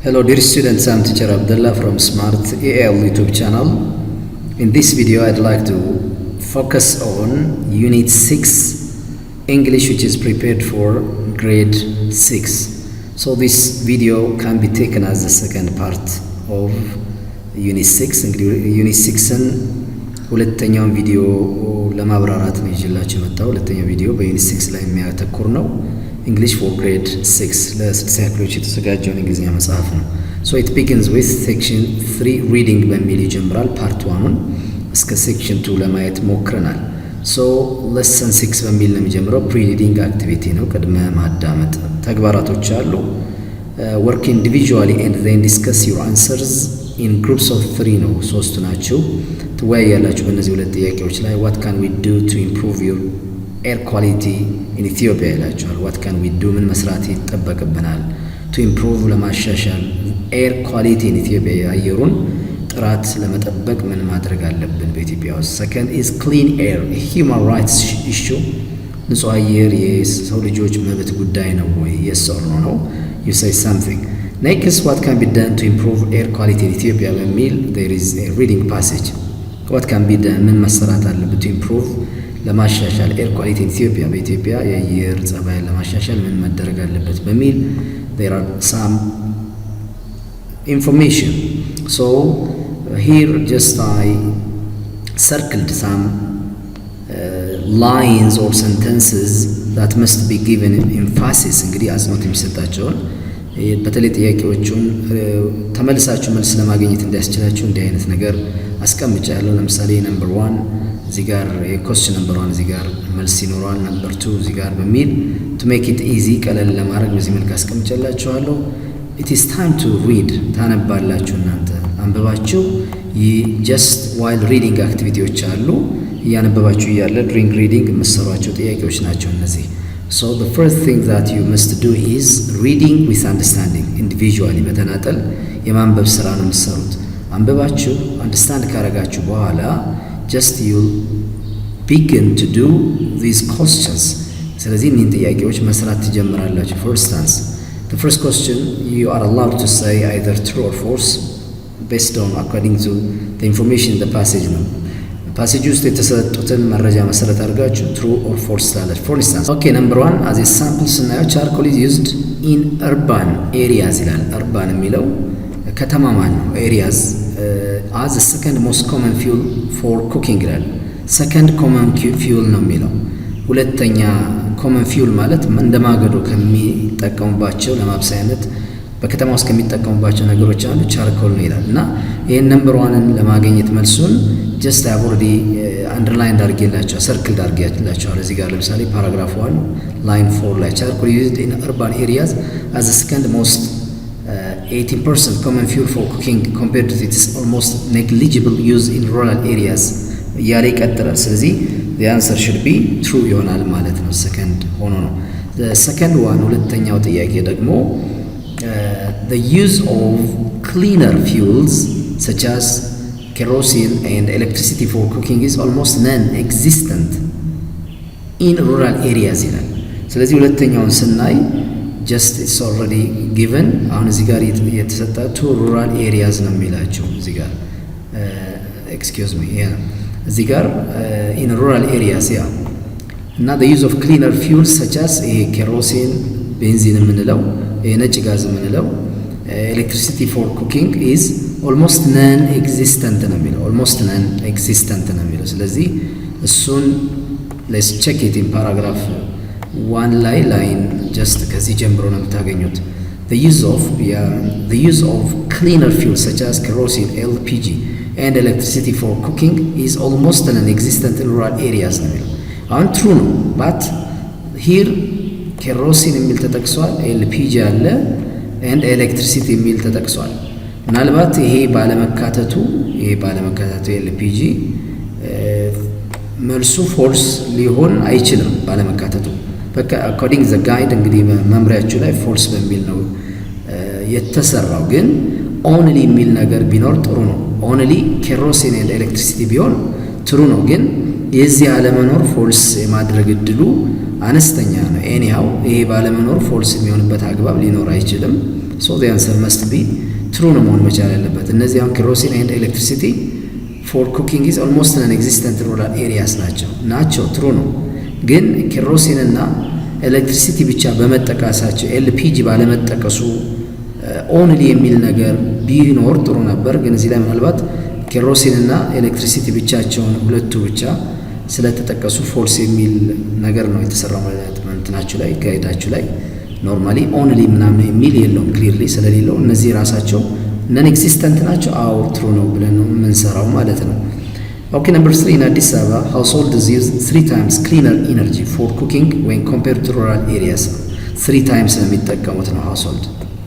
Hello dear students, I'm teacher Abdullah from Smart AL YouTube channel. In this video I'd like to focus on Unit 6 English, which is prepared for grade 6. So this video can be taken as the second part of Unit 6. Unit 6ን ሁለተኛውን ቪዲዮ ለማብራራት ነው ይዤላችሁ የመጣው። ሁለተኛው ቪዲዮ በዩኒት 6 ላይ የሚያተኩር ነው። English for grade 6 ለስድስተኛ ክፍሎች የተዘጋጀውን እንግሊዝኛ መጽሐፍ ነው። So it begins with section 3 reading በሚል ይጀምራል። ፓርት 1ን እስከ section 2 ለማየት ሞክረናል። So lesson 6 በሚል ነው የሚጀምረው። pre-reading activity ነው። ቅድመ ማዳመጥ ተግባራቶች አሉ። work individually and then discuss your answers in groups of 3 ነው። ሶስት ናቸው። ትወያያላችሁ በእነዚህ ሁለት ጥያቄዎች ላይ what can we do to improve your air quality in Ethiopia ይላችኋል። what can we do ምን መስራት ይጠበቅብናል to improve ለማሻሻል air quality in Ethiopia የአየሩን ጥራት ለመጠበቅ ምን ማድረግ አለብን በኢትዮጵያ ውስጥ። second is clean air a human rights issue ንጹህ አየር የሰው ልጆች መብት ጉዳይ ነው ወይ? yes or no you say something. next what can be done to improve air quality in Ethiopia በሚል there is a reading passage. what can be done ምን መሰራት አለበት to improve ለማሻሻል ኤር ኳሊቲ ኢትዮጵያ በኢትዮጵያ የአየር ጸባይን ለማሻሻል ምን መደረግ አለበት በሚል there are some information. So here just I circled some lines or sentences that must be given emphasis እንግዲህ አጽንኦት የሚሰጣቸውን በተለይ ጥያቄዎቹን ተመልሳችሁ መልስ ለማግኘት እንዲያስችላችሁ እንዲህ አይነት ነገር አስቀምጫለሁ። ለምሳሌ ነምበር 1 እዚህ ጋር የኮስችን ነምበር 1 እዚህ ጋር መልስ ይኖረዋል። ነምበር 2 እዚህ ጋር በሚል to make it easy ቀለል ለማድረግ በዚህ መልክ አስቀምጬላችኋለሁ። it is time to read ታነባላችሁ። እናንተ አንብባችሁ just while reading activities አሉ እያነበባችሁ እያለ during reading የምትሰሯቸው ጥያቄዎች ናቸው እነዚህ። so the first thing that you must do is reading with understanding individually በተናጠል የማንበብ ስራ ነው የምትሰሩት። አንብባችሁ አንደርስታንድ ካረጋችሁ በኋላ just you begin to do these questions. ስለዚህ እነዚህን ጥያቄዎች መስራት ትጀምራላችሁ። for instance the first question you are allowed to say either true or false based on according to the information in the passage ነው። ፓሴጅ ውስጥ የተሰጡትን መረጃ መሰረት አድርጋችሁ true or false ትላላችሁ። for instance okay number 1 as a sample ስናየው charcoal is used in urban areas ይላል። urban የሚለው ከተማ ማለት ነው። areas as the second most common fuel for cooking ይላል። second common fuel ነው የሚለው። ሁለተኛ common fuel ማለት እንደማገዶ ከሚጠቀሙባቸው ለማብሰያነት በከተማ ውስጥ ከሚጠቀሙባቸው ነገሮች አንዱ ቻርኮል ነው ይላል። እና ይሄን ነምበር 1ን ለማግኘት መልሱን just I've already underlined አድርጌላችኋለሁ፣ circled አድርጌላችኋለሁ። እዚህ ጋር ለምሳሌ ፓራግራፍ 1 line 4 ላይ charcoal used in urban areas as the second most 18% common fuel for cooking compared to its almost negligible use in rural areas እያለ ይቀጥላል። ስለዚህ the answer should be true ይሆናል ማለት ነው። second ሆኖ ነው። the second one ሁለተኛው ጥያቄ ደግሞ the use of cleaner fuels such as kerosene and electricity for cooking is almost non-existent in rural areas ይላል። ስለዚህ ሁለተኛውን ስናይ just it's already given አሁን እዚህ ጋር የተሰጣችሁ rural areas ነው የሚላችሁ እዚህ ጋር excuse me እዚህ ጋር in rural areas እና the use of cleaner fuels such as kerosene ቤንዚን የምንለው ነጭ ጋዝ የምንለው electricity for cooking is almost non-existent ነው የሚለው almost non-existent ነው የሚለው። ስለዚህ እሱን let's check it in paragraph 1 ላይ ላይን just ከዚህ ጀምሮ ነው የምታገኙት። the use of cleaner fuels such as kerosene LPG and electricity for cooking is almost non-existent in rural areas ነው የሚለው። አሁን true ነው but here kerosene የሚል ተጠቅሷል፣ LPG አለ and electricity የሚል ተጠቅሷል። ምናልባት ይሄ ባለመካተቱ LPG መልሱ ፎልስ ሊሆን አይችልም ባለመካተቱ። በቃ according the guide እንግዲህ መምሪያችሁ ላይ ፎልስ በሚል ነው የተሰራው። ግን only የሚል ነገር ቢኖር ጥሩ ነው። only kerosene and electricity ቢሆን ጥሩ ነው። ግን የዚህ አለመኖር ፎልስ የማድረግ እድሉ አነስተኛ ነው። anyhow ይሄ ባለመኖር ፎልስ የሚሆንበት አግባብ ሊኖር አይችልም። ሶ the answer must be true ነው መሆን መቻል ያለበት። እነዚህ አሁን kerosene and electricity for cooking is almost non-existent rural areas ናቸው true ነው። ግን kerosene እና ኤሌክትሪሲቲ ብቻ በመጠቃሳቸው ኤልፒጂ ባለመጠቀሱ ኦንሊ የሚል ነገር ቢኖር ጥሩ ነበር። ግን እዚህ ላይ ምናልባት ኬሮሲን እና ኤሌክትሪሲቲ ብቻቸውን ሁለቱ ብቻ ስለተጠቀሱ ፎልስ የሚል ነገር ነው የተሰራው ማለት ነው። እንትናችሁ ላይ ጋይዳችሁ ላይ ኖርማሊ ኦንሊ ምናምን የሚል የለውም ክሊርሊ ስለሌለው እነዚህ ራሳቸው ነን ኤግዚስተንት ናቸው። አዎ ትሩ ነው ብለን ነው የምንሰራው ማለት ነው። ኦኬ ነምበር 3 in Addis Ababa households use 3 times cleaner energy for cooking when compared to rural areas 3 times ነው የሚጠቀሙት ነው household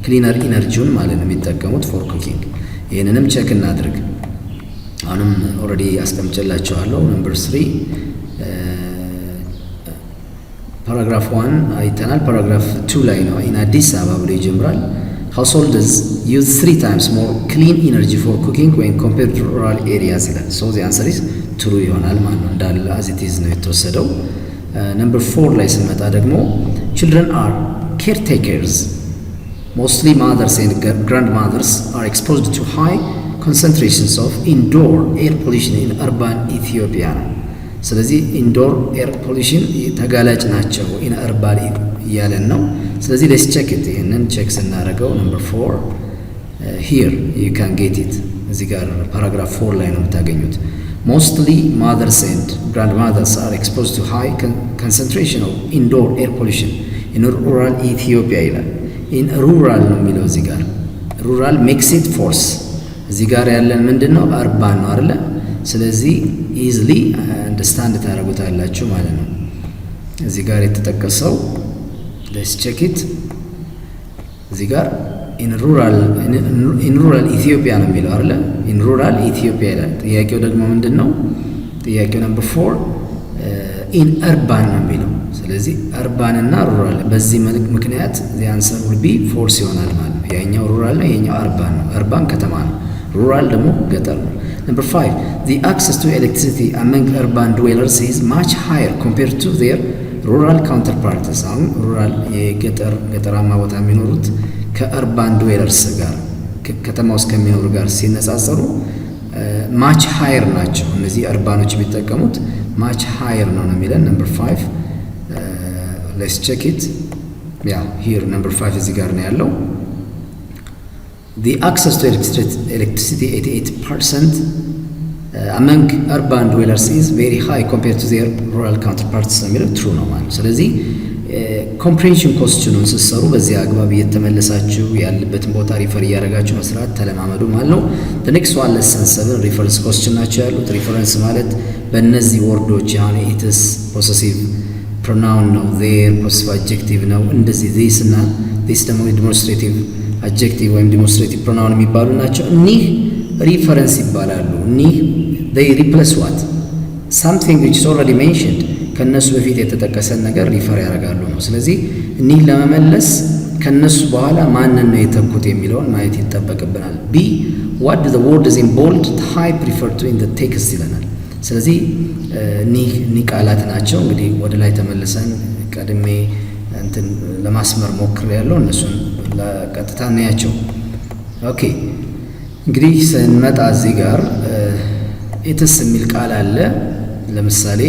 cleaner energy ማለት ነው የሚጠቀሙት for cooking። ይሄንንም ቼክ እናድርግ። አሁንም ኦልሬዲ አስቀምጬላችኋለሁ። ነምበር 3 ፓራግራፍ 1 አይተናል። ፓራግራፍ 2 ላይ ነው in Addis Ababa ብሎ ይጀምራል። households use 3 times more clean energy for cooking when compared to rural areas ይላል። so the answer is true ይሆናል ማለት ነው። እንዳለ as it is ነው የተወሰደው። ነምበር 4 ላይ ስንመጣ ደግሞ children are caretakers. Mostly mothers and grandmothers are exposed to high concentrations of indoor air pollution in urban Ethiopia. ስለዚህ ኢንዶር ኤር ፖሊሽን ተጋላጭ ናቸው ኢን አርባን እያለን ነው። ስለዚህ ሌትስ ቼክ ኢት። ይህንን ቼክ ስናደርገው ነምበር 4 ሂር ዩ ካን ጌት ኢት እዚህ ጋር ፓራግራፍ 4 ላይ ነው የምታገኙት። ሞስትሊ ማዘርስ ኤንድ ግራንድ ማዘርስ አር ኤክስፖዝድ ቱ ሃይ ኮንሰንትሬሽን ኦፍ ኢንዶር ኤር ፖሊሽን ኢን ሩራል ኢትዮጵያ ይላል። ኢን ሩራል ነው የሚለው እዚህ ጋር ሩራል ሜክስ ኢት ፎርስ። እዚህ ጋር ያለን ምንድን ነው አርባን ነው አይደለ? ስለዚህ ኢዝሊ አንደርስታንድ ታደርጉታላችሁ ማለት ነው። እዚህ ጋር የተጠቀሰው ሌትስ ቼክ ኢት እዚህ ጋር ኢን ሩራል ኢትዮጵያ ነው የሚለው አይደለ? ኢን ሩራል ኢትዮጵያ ይላል። ጥያቄው ደግሞ ምንድን ነው? ጥያቄው ነምበር 4 ኢን አርባን ነው የሚለው። ስለዚህ አርባን እና ሩራል በዚህ ምክንያት the answer will be false ይሆናል ማለት ነው። ያኛው ሩራል ነው፣ ያኛው አርባን ነው። አርባን ከተማ ነው፣ ሩራል ደግሞ ገጠር ነው። Number 5, the access to electricity among urban dwellers is much higher compared to their rural counterparts. አሁን ሩራል የገጠራማ ቦታ የሚኖሩት ከአርባን ድዌለርስ ጋር ከተማ ውስጥ ከሚኖሩ ጋር ሲነጻጸሩ ማች ሃየር ናቸው። እነዚህ አርባኖች የሚጠቀሙት ማች ሃየር ነው የሚለን። ነምበር 5 let's check it. yeah here number 5 እዚህ ጋር ነው ያለው። The access to electricity 88% among urban dwellers is very high compared to their rural counterparts ነው የሚለው true ነው ማለት ነው። ስለዚህ ኮምፕሬንሽን ኮስችኑን ስትሰሩ በዚህ አግባብ እየተመለሳችሁ ያለበትን ቦታ ሪፈር እያደረጋችሁ መስራት ተለማመዱ ማለት ነው። the next one lesson 7 ሪፈረንስ ኮስችን ናቸው ያሉት። ሪፈረንስ ማለት በእነዚህ ወርዶች አሁን ኢትስ ፖሰሲቭ ፕሮናውን ነው፣ their ፖሰሲቭ አድጀክቲቭ ነው። እንደዚህ this እና this ደግሞ ዲሞንስትሬቲቭ አድጀክቲቭ ወይም ዲሞንስትሬቲቭ ፕሮናውን የሚባሉ ናቸው። እኒህ ሪፈረንስ ይባላሉ። እኒህ they replace what something which is already mentioned ከነሱ በፊት የተጠቀሰን ነገር ሪፈር ያደርጋሉ ነው። ስለዚህ እኒህ ለመመለስ ከነሱ በኋላ ማንን ነው የተኩት የሚለውን ማየት ይጠበቅብናል። ቢ what do the words in bold type refer to in the text ይለናል። ስለዚህ እኒህ ቃላት ናቸው። እንግዲህ ወደ ላይ ተመልሰን ቀድሜ እንትን ለማስመር ሞክሬያለሁ። እነሱን ለቀጥታ እናያቸው። ኦኬ እንግዲህ ስንመጣ እዚህ ጋር ኢትስ የሚል ቃል አለ። ለምሳሌ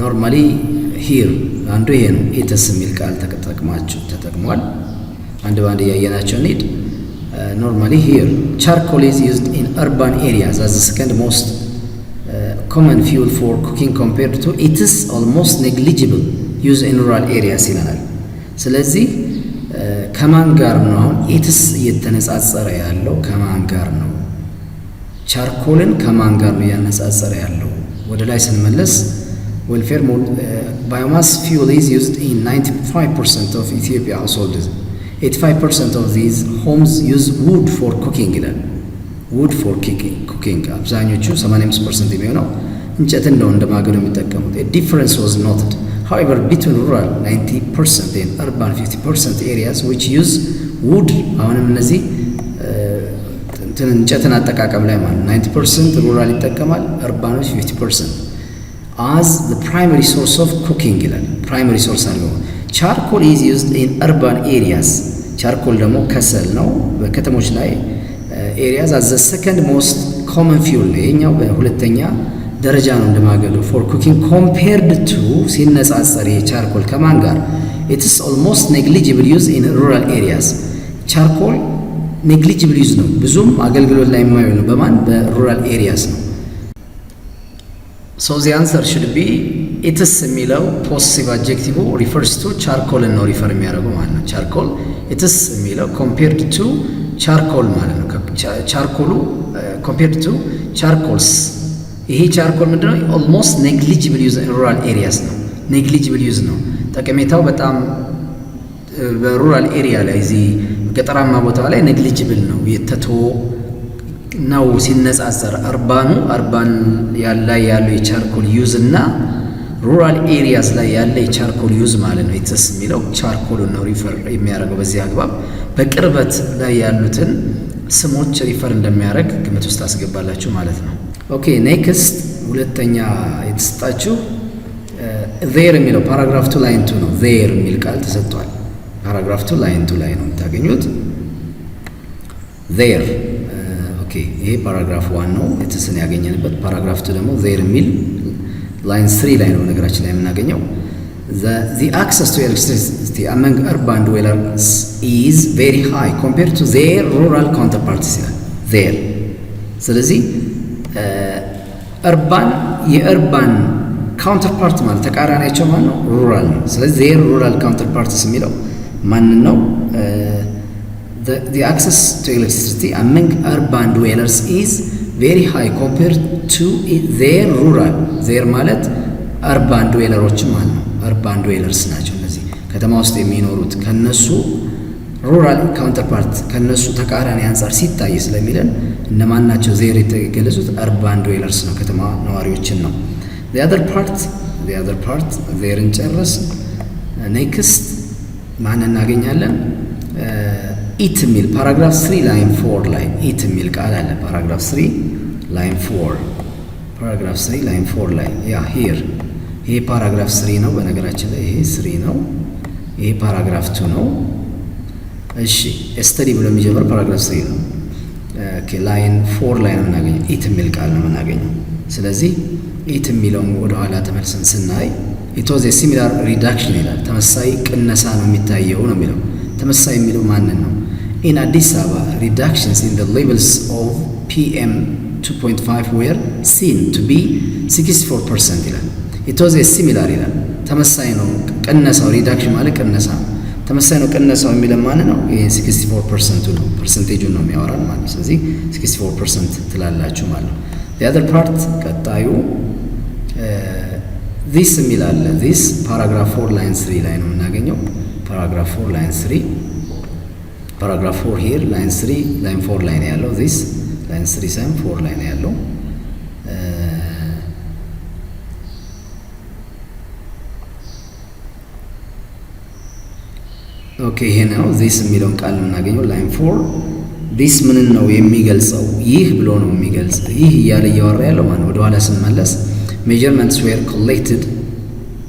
ኖርማሊ ሂር አንዱ ይሄ ነው። ኢትስ የሚል ቃል ተጠቅሟል። አንድ ባንድ እያየናቸው እንሂድ። ኖርማሊ ሂር charcoal is used in urban areas as the second most common fuel for cooking compared to its almost negligible use in rural areas ይለናል። ስለዚህ ከማን ጋር ነው አሁን ኢትስ እየተነጻጸረ ያለው? ከማን ጋር ነው? ቻርኮልን ከማን ጋር ነው እያነጻጸረ ያለው? ወደ ላይ ስንመለስ welfare biomass fuel is used in 95% of Ethiopia households. 85% of these homes use wood for cooking ይላል። wood for cooking አብዛኞቹ 85% የሚሆነው እንጨትን ነው እንደማገዶ የሚጠቀሙት። a difference was noted however between rural 90% and urban 50% areas which use wood አሁንም እነዚህ እንጨትን አጠቃቀም ላይ ማለት 90% ሩራል ይጠቀማል፣ አርባኖች 50% as the primary source of cooking ይላል። primary source አለው ቻርኮል ኢዝ ዩዝድ ኢን አርባን ኤሪያስ። ቻርኮል ደግሞ ከሰል ነው በከተሞች ላይ ኤሪያዝ አዘ ሰከንድ ሞስት ኮመን ፊውል ነው። ይሄኛው በሁለተኛ ደረጃ ነው እንደማገዶ ፎር ኩኪንግ ኮምፔርድ ቱ ሲነጻጸር የቻርኮል ከማን ጋር ኢትስ ኦልሞስት ኔግሊጂብል ዩዝ ኢን ሩራል ኤሪያስ። ቻርኮል ኔግሊጂብል ዩዝ ነው ብዙም አገልግሎት ላይ የማይውል ነው በማን በሩራል ኤሪያስ ነው። ሶ ዚ አንሰር ሹድ ቢ ኢትስ የሚለው ፖሲቲቭ አድጀክቲቭ ሪፈርስ ቱ ቻርኮል ነው ሪፈር የሚያደርገው ማለት ነው። ቻርኮል ኢትስ የሚለው ኮምፔርድ ቱ ቻርኮል ማለት ነው። ቻርኮሉ ኮምፔርድ ቱ ቻርኮልስ ይሄ ቻርኮል ምንድነው? ኦልሞስት ኔግሊጂብል ዩዝ ሩራል ኤሪያስ ነው። ኔግሊጂብል ዩዝ ነው ጠቀሜታው በጣም በሩራል ኤሪያ ላይ እዚህ ገጠራማ ቦታ ላይ ኔግሊጂብል ነው የተቶ ነው ሲነጻጸር አርባን ላይ ያለው የቻርኮል ዩዝ እና ሩራል ኤሪያስ ላይ ያለ የቻርኮል ዩዝ ማለት ነው። ኢትስ የሚለው ቻርኮል ነው ሪፈር የሚያደርገው በዚህ አግባብ በቅርበት ላይ ያሉትን ስሞች ሪፈር እንደሚያደርግ ግምት ውስጥ አስገባላችሁ ማለት ነው። ኦኬ ኔክስት ሁለተኛ የተሰጣችሁ ዜር የሚለው ፓራግራፍ 2 ላይን 2 ነው። ዜር የሚል ቃል ተሰጥቷል። ፓራግራፍ 2 ላይን 2 ላይ ነው የምታገኙት ዜር። ኦኬ ይሄ ፓራግራፍ 1 ነው ኢትስን ያገኘንበት። ፓራግራፍ 2 ደግሞ ዜር የሚል ላይን 3 ላይ ነው ነገራችን ላይ የምናገኘው። The access to electricity among urban dwellers is very high compared to their rural counterparts ይላል there። ስለዚህ የእርባን ካውንተርፓርት ማለት ተቃራኒያቸው ማለት ነው ሩራል ነው። ስለዚህ their rural counterparts የሚለው ማንን ነው? The access to electricity among urban dwellers is very high compared to their rural their ማለት አርባን ድዌለሮች ማለት ነው። አርባን ድዌለርስ ናቸው እነዚህ ከተማ ውስጥ የሚኖሩት ከነሱ ሩራል ካውንተርፓርት ከነሱ ተቃራኒ አንጻር ሲታይ ስለሚለን እነማን ናቸው ዜር የተገለጹት አርባን ድዌለርስ ነው ከተማ ነዋሪዎችን ነው። the other part ዜርን ጨረስ። ኔክስት ማን እናገኛለን? ኢት የሚል ፓራግራፍ 3 ላይን 4 ላይ ኢት የሚል ቃል አለ። ፓራግራፍ 3 ላይን 4 ላይ ያ ሂር ይሄ ፓራግራፍ 3 ነው በነገራችን ላይ ይሄ 3 ነው። ይሄ ፓራግራፍ 2 ነው። እሺ ስተዲ ብሎ የሚጀምር ፓራግራፍ 3 ነው። ኦኬ ላይን 4 ላይ ነው የምናገኘው ኢት የሚል ቃል ነው የምናገኘው። ስለዚህ ኢት የሚለውን ወደ ኋላ ተመልሰን ስናይ it was a similar reduction ይላል። ተመሳሳይ ቅነሳ ነው የሚታየው ነው የሚለው። ተመሳሳይ የሚለው ማንን ነው? in Addis Ababa reductions in the levels of PM 2.5 were seen to be 64% ይላል። it was a similar ይላል። ተመሳሳይ ነው ቅነሳው ሪዳክሽን ማለት ቅነሳ ነው። ተመሳሳይ ነው ቅነሳው የሚለው ማን ነው? ይሄ 64% ነው ፐርሰንቴጁን ነው የሚያወራው ማለት ነው። ስለዚህ 64% ትላላችሁ ማለት ነው። the other part ቀጣዩ this የሚል አለ። this ፓራግራፍ 4 ላይን 3 ላይ ነው የምናገኘው። ፓራግራፍ 4 ላይን 3 ፓራግራፍ 4 here ላይን 3 ላይን 4 ላይ ነው ያለው። this ላይን 3 ሳይሆን 4 ላይ ነው ያለው። ኦኬ ይሄ ነው this የሚለውን ቃል የምናገኘው ላይን 4 this ምን ነው የሚገልጸው? ይህ ብሎ ነው የሚገልጸው። ይህ እያለ እያወራ ያለው ማለት ወደ ኋላ ስንመለስ measurements were collected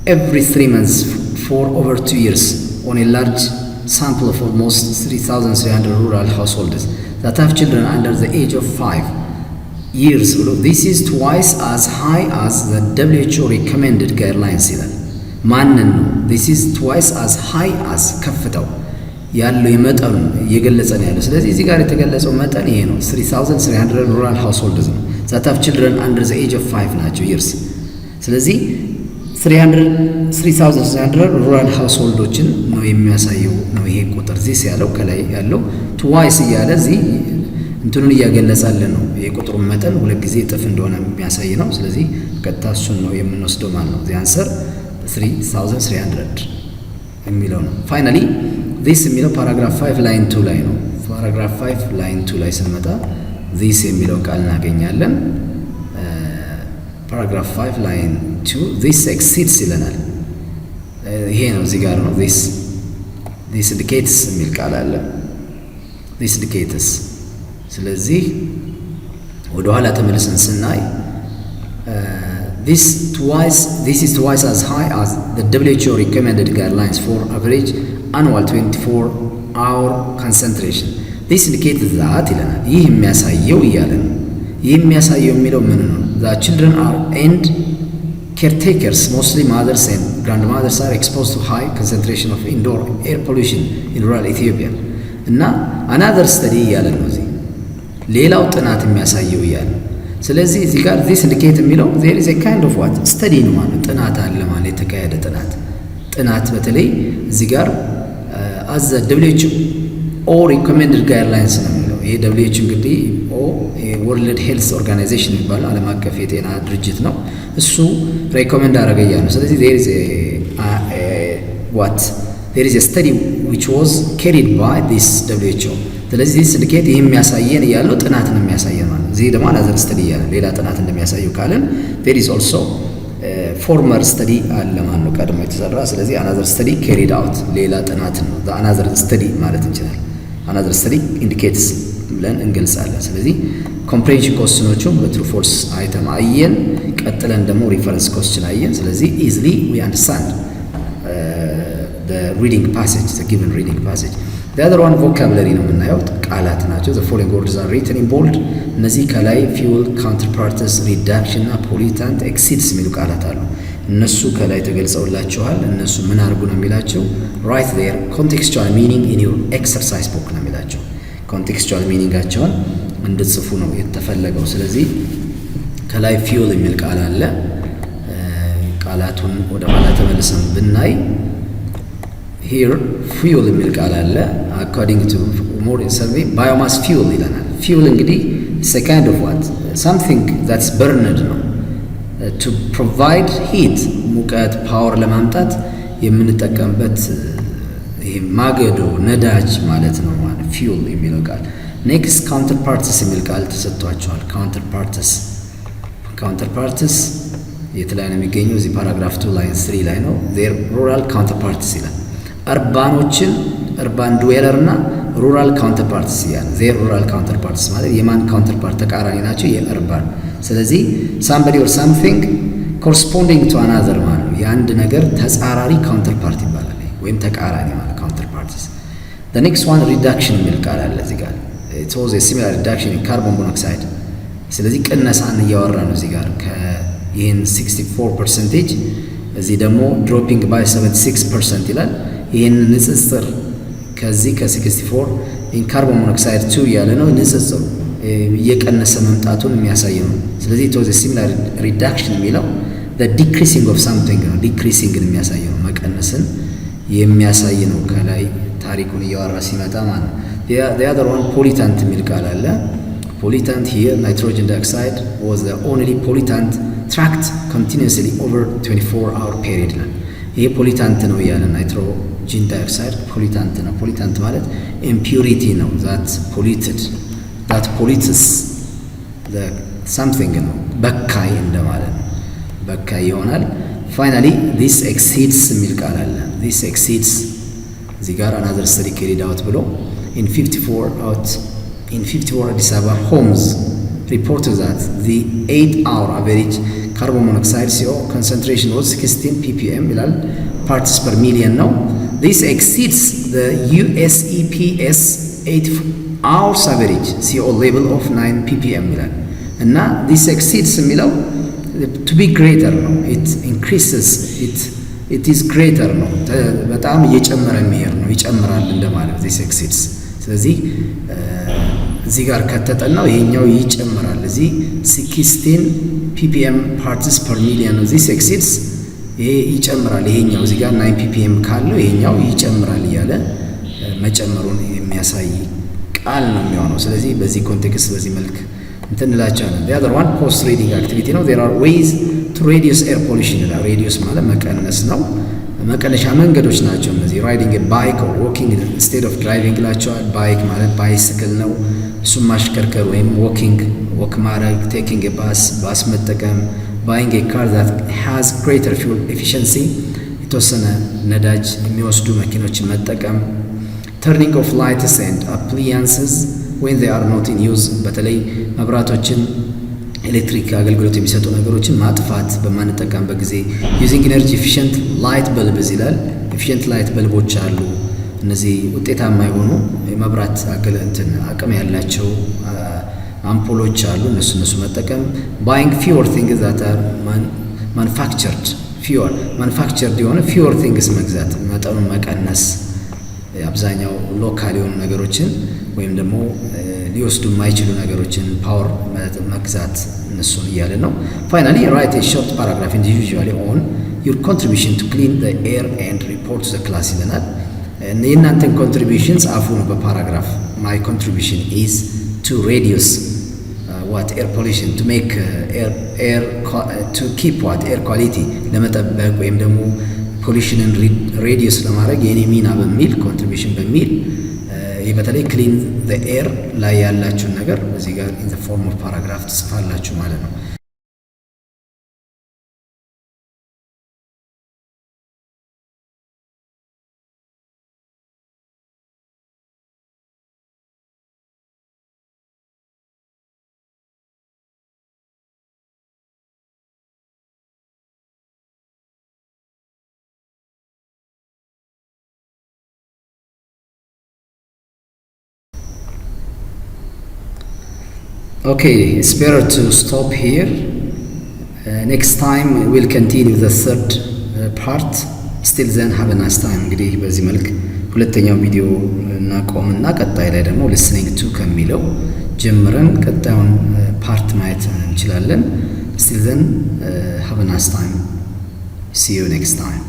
every 3 months for over 2 years on a large sample of almost 3,300 rural households that have children under the age of 5 years. This is twice as high as the WHO recommended guidelines ይላል። ማንን ነው? this is twice as high as ከፍታው ያለው የመጠኑ እየገለጸ ነው ያለው። ስለዚህ እዚህ ጋር የተገለጸው መጠን ይሄ ነው 3,300 rural households ነው that have children under the age of 5 ናቸው years። ስለዚህ 3,300 ሩራል ሃውስሆልዶችን ነው የሚያሳየው ነው ይሄ ቁጥር ዚስ ያለው ከላይ ያለው ትዋይስ እያለ እዚህ እንትኑን እያገለጸልን ነው። የቁጥሩን መጠን ሁለት ጊዜ እጥፍ እንደሆነ የሚያሳይ ነው። ስለዚህ ቀጥታ እሱን ነው የምንወስደው ማለት ነው። the answer 3,300 የሚለው ነው። ፋይናሊ this የሚለው ፓራግራፍ 5 ላይን 2 ላይ ነው። ፓራግራፍ 5 ላይን 2 ላይ ስንመጣ this የሚለው ቃል እናገኛለን። ፓራግራፍ 5 ላይን 2 this exceeds ይለናል። ይሄ ነው እዚህ ጋር ነው this indicates የሚል ቃል አለ this indicates። ስለዚህ ወደ ኋላ ተመልሰን ስናይ this is twice as high as the WHO recommended guidelines for average annual 24-hour concentration. This indicates that ይለናል። ይህ የሚያሳየው እያለ ነው። ይህ የሚያሳየው የሚለው ምን ነው? The children and caretakers, mostly mothers and grandmothers, are exposed to high concentration of indoor air pollution in rural Ethiopia. እና another study እያለ ነው እዚህ ሌላው ጥናት የሚያሳየው እያለ። ስለዚህ እዚህ ጋር this indicate የሚለው there is a kind of what study ነው ማለት ጥናት አለ ማለት የተካሄደ ጥናት በተለይ እዚህ ጋር as the WHO recommended guidelines ነው የሚለው። ይሄ WHO እንግዲህ ወርልድ ሄልስ ኦርጋናይዜሽን የሚባለው ዓለም አቀፍ የጤና ድርጅት ነው። እሱ ሬኮመንድ አደረገ ነው። ስለዚህ there is a study which was carried by this WHO። ስለዚህ this indicate ይሄ የሚያሳየን ያለው ጥናትን የሚያሳየን ማለት ነው። እዚህ ደግሞ another study ያለ ሌላ ጥናት እንደሚያሳየው ካለን there is also former study አለ ማለት ነው ቀድሞ የተሰራ። ስለዚህ another study carried out ሌላ ጥናት ነው another study ማለት እንችላለን። another study indicates ብለን እንገልጻለን። ስለዚህ ኮምፕሬንሽን ኮስችኖቹን በትሩ ፎልስ አይተም አየን። ቀጥለን ደግሞ ሪፈረንስ ኮስችን አየን። ስለዚህ easily we understand the reading passage, the given reading passage. the other one vocabulary ነው የምናየው ቃላት ናቸው። the following words are written in bold። እነዚህ ከላይ fuel, counterparts, reduction እና pollutant, exceeds የሚሉ ቃላት አሉ። እነሱ ከላይ ተገልጸውላችኋል። እነሱ ምን አድርጉ ነው የሚላቸው? write their contextual meaning in your exercise book ነው የሚላቸው። ኮንቴክስቹዋል ሚኒንጋቸውን እንድትጽፉ ነው የተፈለገው። ስለዚህ ከላይ ፊውል የሚል ቃል አለ። ቃላቱን ወደ ኋላ ተመልሰን ብናይ here fuel የሚል ቃል አለ። according to modern survey biomass fuel ይለናል። fuel እንግዲህ it's a kind of what something that's burned ነው to provide heat ሙቀት ፓወር ለማምጣት የምንጠቀምበት ይሄ ማገዶ ነዳጅ ማለት ነው ማለት ፊውል የሚለው ቃል። ኔክስት ካውንተርፓርትስ የሚል ቃል ተሰጥቷቸዋል። ካውንተርፓርትስ የት ላይ ነው የሚገኘው? እዚህ ፓራግራፍ 2 ላይን 3 ላይ ነው። ዜር ሩራል ካውንተርፓርትስ ይላል። እርባን ድዌለር እና ሩራል ካውንተርፓርትስ ይላል። ዜር ሩራል ካውንተርፓርትስ ማለት የማን ካውንተርፓርት ተቃራኒ ናቸው? የእርባን። ስለዚህ somebody or something corresponding to another ማለት ነው የአንድ ነገር ተጻራሪ ካውንተርፓርት ይባላል ወይም ተቃራኒ ማለት counterparts. the next one reduction የሚል ቃል አለ እዚህ ጋር it was a similar reduction in carbon monoxide። ስለዚህ ቅነሳን እያወራ ነው እዚህ ጋር ከይህን 64% እዚህ ደግሞ dropping by 76% ይላል። ይህን ንጽጽር ከዚህ ከ64 in carbon monoxide 2 ያለ ነው ንጽጽሩ እየቀነሰ መምጣቱን የሚያሳይ ነው። ስለዚህ it was a similar reduction የሚለው the decreasing of something ነው decreasing የሚያሳይ ነው መቀነስን የሚያሳይ ነው። ከላይ ታሪኩን እያወራ ሲመጣ ማለት ነው። the other one pollutant የሚል ቃል አለ። pollutant here nitrogen dioxide was the only pollutant tracked continuously over 24-hour period ነው። ይሄ pollutant ነው ያለ nitrogen dioxide pollutant ነው። pollutant ማለት impurity ነው that pollutes the something ነው በካይ እንደማለት ነው። በካይ ይሆናል። finally this exceeds የሚል ቃል አለ። this exceeds እዚህ ጋር another study carried out ብሎ in 54 አዲስ አበባ homes reported that the 8-hour average carbon monoxide CO concentration was 16 ppm ይላል parts per million ነው። this exceeds the USEPS 8 hours average CO level of 9 ppm ይላል እና this exceeds የሚለው to be greater ነው it increases it is greater ነው በጣም እየጨመረ የሚሄድ ነው ይጨምራል እንደማለት this exceeds። ስለዚህ እዚህ ጋር ከተጠናው ይሄኛው ይጨምራል። እዚህ 16 ppm parts per million ነው this exceeds ይሄ ይጨምራል። ይሄኛው እዚህ ጋር 9 ppm ካለው ይሄኛው ይጨምራል እያለ መጨመሩን የሚያሳይ ቃል ነው የሚሆነው። ስለዚህ በዚህ ኮንቴክስት በዚህ መልክ እንትንላቸዋለን። the other one post reading activity ነው። there are ways to reduce air pollution ይላል። reduce ማለት መቀነስ ነው። መቀነሻ መንገዶች ናቸው እነዚህ። riding a bike or walking instead of driving ይላቸዋል። ባይክ ማለት ባይስክል ነው እሱም ማሽከርከር ወይም walk ማድረግ፣ taking a bus መጠቀም፣ buying a car that has greater fuel efficiency የተወሰነ ነዳጅ የሚወስዱ መኪኖችን መጠቀም፣ turning off lights and appliances when they are not in use በተለይ መብራቶችን ኤሌክትሪክ አገልግሎት የሚሰጡ ነገሮችን ማጥፋት በማንጠቀምበት ጊዜ ዩዚንግ ኢነርጂ ኤፊሽንት ላይት በልብስ ይላል። ኤፊሽንት ላይት በልቦች አሉ። እነዚህ ውጤታማ የሆኑ የመብራት አቅም ያላቸው አምፖሎች አሉ። እነሱ መጠቀም። ባይንግ ፊወር ቲንግስ ዛት አር ማኑፋክቸርድ ፊወር ማኑፋክቸርድ የሆነ ፊወር ቲንግስ መግዛት፣ መጠኑን መቀነስ። አብዛኛው ሎካል የሆኑ ነገሮችን ወይም ደግሞ ሊወስዱ የማይችሉ ነገሮችን ፓወር መግዛት እነሱን እያለ ነው። ፋይናሊ ራይት ኤ ሾርት ፓራግራፍ ኢንዲቪዥዋሊ ኦን ዩር ኮንትሪቢሽን ቱ ክሊን ዘ ኤር ኤንድ ሪፖርት ዘ ክላስ ይለናል። የእናንተን ኮንትሪቢሽን ጻፉ ነው በፓራግራፍ። ማይ ኮንትሪቢሽን ኢዝ ቱ ሬዲዩስ ዋት ኤር ፖሊሽን ቱ ሜክ ኤር ቱ ኪፕ ዋት ኤር ኳሊቲ ለመጠበቅ ወይም ደግሞ ፖሊሽንን ሬዲዩስ ለማድረግ የኔ ሚና በሚል ኮንትሪቢሽን በሚል ይህ በተለይ ክሊን ዘ ኤር ላይ ያላችሁን ነገር እዚህ ጋር ኢን ዘ ፎርም ኦፍ ፓራግራፍ ትጽፋላችሁ ማለት ነው። Okay, it's better to stop here. Next time we'll continue the third part. Still then have a nice time. እንግዲህ በዚህ መልክ ሁለተኛው ቪዲዮ እናቆምና ቀጣይ ላይ ደግሞ listening to ከሚለው ጀምረን ቀጣዩን ፓርት ማየት እንችላለን። Still then have a nice time. See you next time.